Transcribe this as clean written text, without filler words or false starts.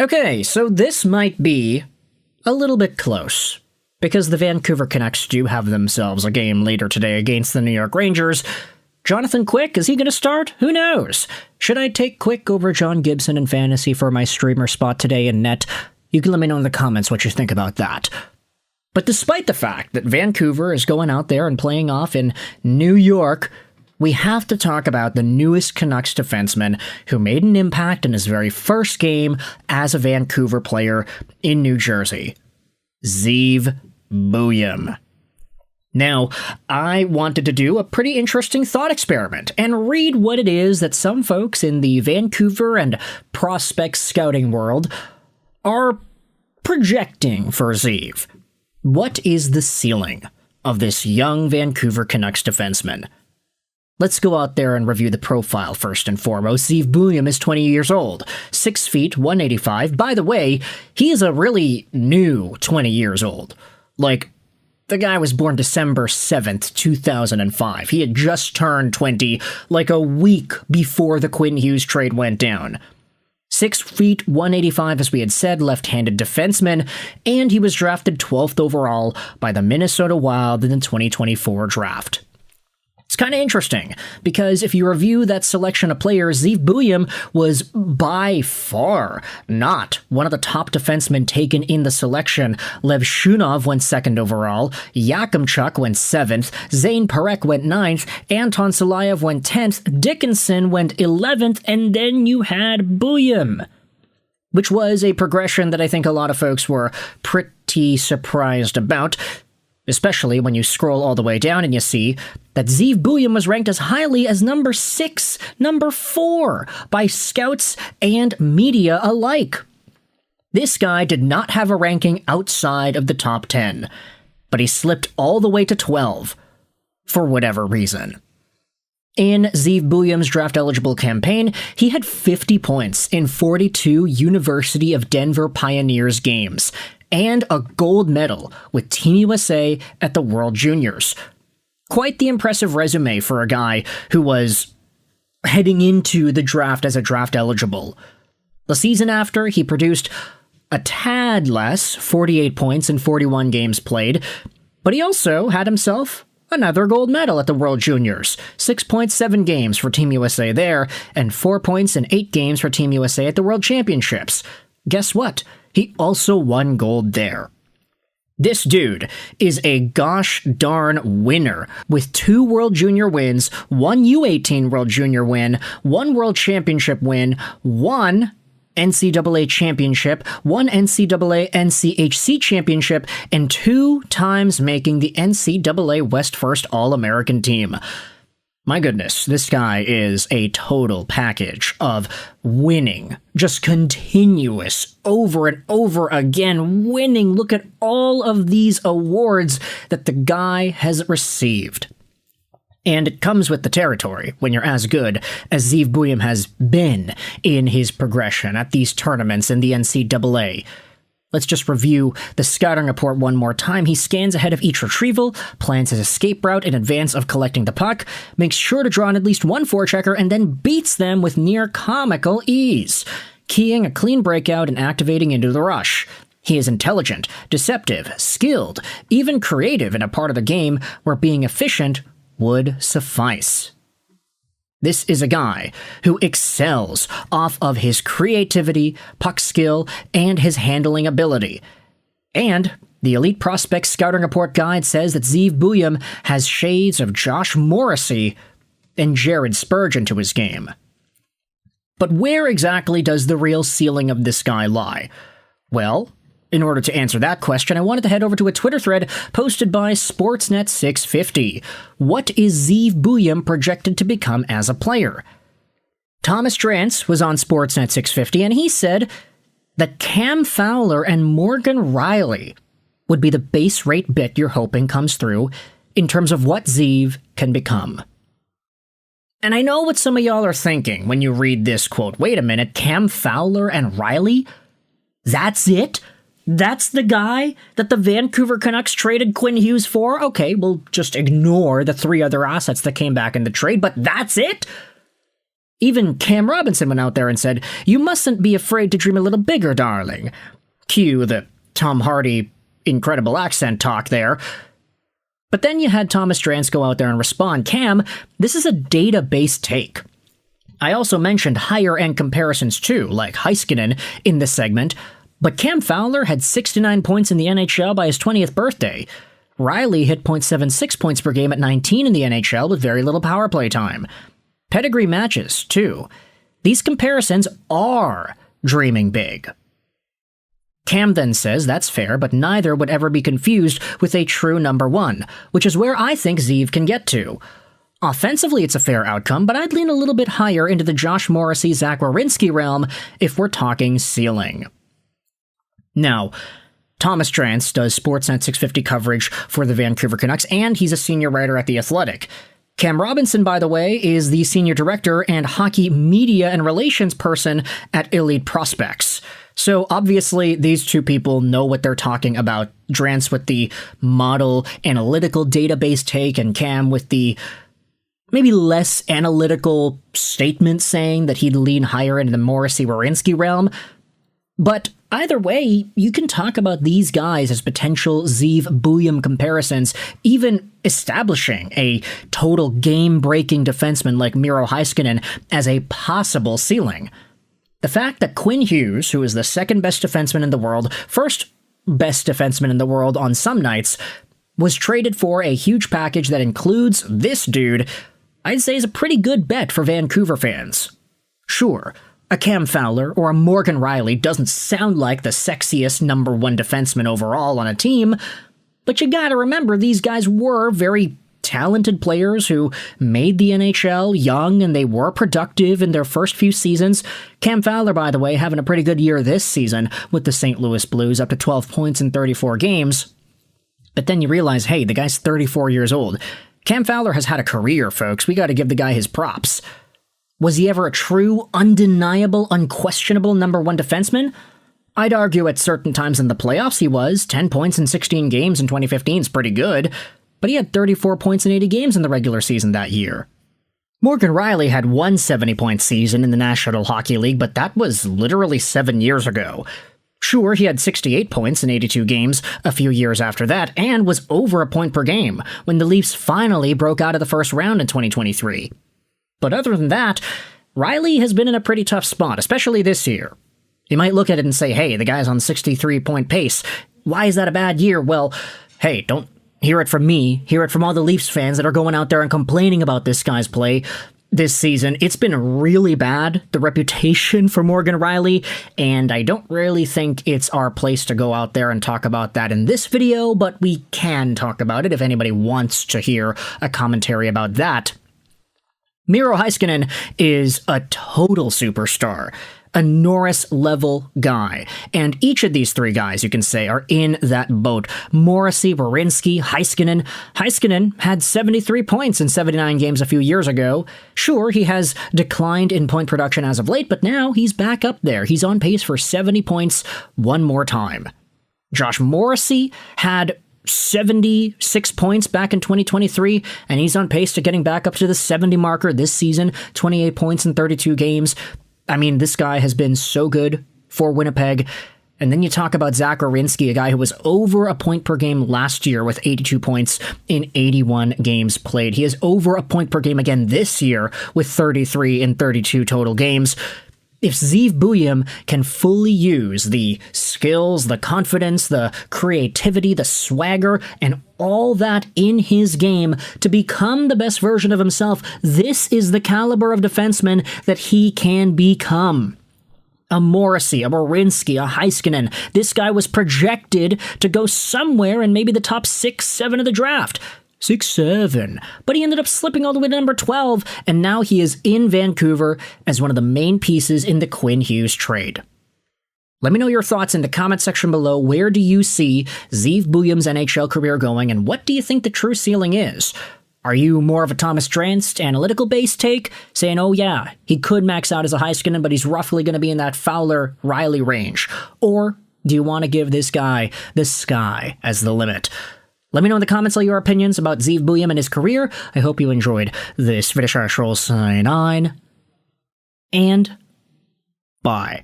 Okay, so this might be a little bit close, because the Vancouver Canucks do have themselves a game later today against the New York Rangers. Jonathan Quick, is he going to start? Who knows? Should I take Quick over John Gibson in fantasy for my streamer spot today in net? You can let me know in the comments what you think about that. But despite the fact that Vancouver is going out there and playing off in New York, we have to talk about the newest Canucks defenseman who made an impact in his very first game as a Vancouver player in New Jersey. Zeev Buium. Now, I wanted to do a pretty interesting thought experiment and read what it is that some folks in the Vancouver and prospect scouting world are projecting for Zeev. What is the ceiling of this young Vancouver Canucks defenseman? Let's go out there and review the profile first and foremost. Zeev Buium is 20 years old, 6 feet, 185. By the way, he is a really new 20 years old. Like, the guy was born December 7th, 2005. He had just turned 20, like a week before the Quinn Hughes trade went down. 6 feet, 185, as we had said, left-handed defenseman, and he was drafted 12th overall by the Minnesota Wild in the 2024 draft. It's kind of interesting, because if you review that selection of players, Zeev Buium was by far not one of the top defensemen taken in the selection. Lev Shunov went 2nd overall, Yakimchuk went 7th, Zane Parekh went 9th, Anton Silayev went 10th, Dickinson went 11th, and then you had Buium, which was a progression that I think a lot of folks were pretty surprised about. Especially when you scroll all the way down and you see that Zeev Buium was ranked as highly as number 6, number 4 by scouts and media alike. This guy did not have a ranking outside of the top 10, but he slipped all the way to 12 for whatever reason. In Zeev Buium's draft-eligible campaign, he had 50 points in 42 University of Denver Pioneers games, and a gold medal with Team USA at the World Juniors. Quite the impressive resume for a guy who was heading into the draft as a draft eligible. The season after, he produced a tad less, 48 points in 41 games played, but he also had himself another gold medal at the World Juniors. 6.7 games for Team USA there, and 4 points in 8 games for Team USA at the World Championships. Guess what? He also won gold there. This dude is a gosh darn winner with 2 World Junior wins, 1 U18 World Junior win, 1 World Championship win, 1 NCAA Championship, 1 NCAA NCHC Championship, and 2 times making the NCAA West First All-American team. My goodness, this guy is a total package of winning, just continuous, over and over again, winning. Look at all of these awards that the guy has received. And it comes with the territory when you're as good as Zeev Buium has been in his progression at these tournaments in the NCAA. Let's just review the scouting report one more time. He scans ahead of each retrieval, plans his escape route in advance of collecting the puck, makes sure to draw on at least one forechecker, and then beats them with near comical ease, keying a clean breakout and activating into the rush. He is intelligent, deceptive, skilled, even creative in a part of the game where being efficient would suffice. This is a guy who excels off of his creativity, puck skill, and his handling ability. And the Elite Prospects Scouting Report Guide says that Zeev Buium has shades of Josh Morrissey and Jared Spurgeon to his game. But where exactly does the real ceiling of this guy lie? Well, in order to answer that question, I wanted to head over to a Twitter thread posted by Sportsnet650. What is Zeev Buium projected to become as a player? Thomas Drance was on Sportsnet 650, and he said that Cam Fowler and Morgan Riley would be the base rate bit you're hoping comes through in terms of what Zeev can become. And I know what some of y'all are thinking when you read this quote. Wait a minute, Cam Fowler and Riley? That's it? That's the guy that the Vancouver Canucks traded Quinn Hughes for? Okay, we'll just ignore the 3 other assets that came back in the trade, but that's it? Even Cam Robinson went out there and said, "You mustn't be afraid to dream a little bigger, darling." Cue the Tom Hardy incredible accent talk there. But then you had Thomas Drance go out there and respond, "Cam, this is a data-based take." I also mentioned higher-end comparisons too, like Heiskanen in this segment, but Cam Fowler had 69 points in the NHL by his 20th birthday. Riley hit .76 points per game at 19 in the NHL with very little power play time. Pedigree matches, too. These comparisons are dreaming big. Cam then says that's fair, but neither would ever be confused with a true number one, which is where I think Zeev can get to. Offensively, it's a fair outcome, but I'd lean a little bit higher into the Josh Morrissey, Zach Werenski realm if we're talking ceiling. Now, Thomas Drance does Sportsnet 650 coverage for the Vancouver Canucks, and he's a senior writer at The Athletic. Cam Robinson, by the way, is the senior director and hockey media and relations person at Elite Prospects. So obviously, these two people know what they're talking about. Drance with the model analytical database take, and Cam with the maybe less analytical statement saying that he'd lean higher into the Morrissey-Werenski realm. But either way, you can talk about these guys as potential Zeev Buium comparisons, even establishing a total game-breaking defenseman like Miro Heiskanen as a possible ceiling. The fact that Quinn Hughes, who is the second best defenseman in the world, first best defenseman in the world on some nights, was traded for a huge package that includes this dude, I'd say is a pretty good bet for Vancouver fans. Sure, a Cam Fowler or a Morgan Rielly doesn't sound like the sexiest number one defenseman overall on a team, but you gotta remember these guys were very talented players who made the NHL young, and they were productive in their first few seasons. Cam Fowler, by the way, having a pretty good year this season with the St. Louis Blues, up to 12 points in 34 games. But then you realize, hey, the guy's 34 years old. Cam Fowler has had a career, folks. We gotta give the guy his props. Was he ever a true, undeniable, unquestionable number one defenseman? I'd argue at certain times in the playoffs he was. 10 points in 16 games in 2015 is pretty good, but he had 34 points in 80 games in the regular season that year. Morgan Rielly had one 70-point season in the National Hockey League, but that was literally 7 years ago. Sure, he had 68 points in 82 games a few years after that, and was over a point per game when the Leafs finally broke out of the first round in 2023. But other than that, Rielly has been in a pretty tough spot, especially this year. You might look at it and say, hey, the guy's on 63-point pace. Why is that a bad year? Well, hey, don't hear it from me. Hear it from all the Leafs fans that are going out there and complaining about this guy's play this season. It's been really bad, the reputation for Morgan Rielly, and I don't really think it's our place to go out there and talk about that in this video, but we can talk about it if anybody wants to hear a commentary about that. Miro Heiskanen is a total superstar, a Norris-level guy, and each of these three guys, you can say, are in that boat. Morrissey, Werenski, Heiskanen. Heiskanen had 73 points in 79 games a few years ago. Sure, he has declined in point production as of late, but now he's back up there. He's on pace for 70 points one more time. Josh Morrissey had 76 points back in 2023, and he's on pace to getting back up to the 70 marker this season, 28 points in 32 games. I mean, this guy has been so good for Winnipeg. And then you talk about Zach Werenski, a guy who was over a point per game last year with 82 points in 81 games played. He is over a point per game again this year with 33 in 32 total games. If Zeev Buium can fully use the skills, the confidence, the creativity, the swagger, and all that in his game to become the best version of himself, this is the caliber of defenseman that he can become. A Morrissey, a Werenski, a Heiskanen. This guy was projected to go somewhere in maybe the top 6, 7 of the draft. 6, 7. But he ended up slipping all the way to number 12, and now he is in Vancouver as one of the main pieces in the Quinn Hughes trade. Let me know your thoughts in the comment section below. Where do you see Zeev Buium's NHL career going, and what do you think the true ceiling is? Are you more of a Thomas Drance analytical-based take, saying, oh yeah, he could max out as a Heiskanen, but he's roughly going to be in that Fowler-Rielly range? Or do you want to give this guy the sky as the limit? Let me know in the comments all your opinions about Zeev Buium and his career. I hope you enjoyed this video. Sign on. and bye.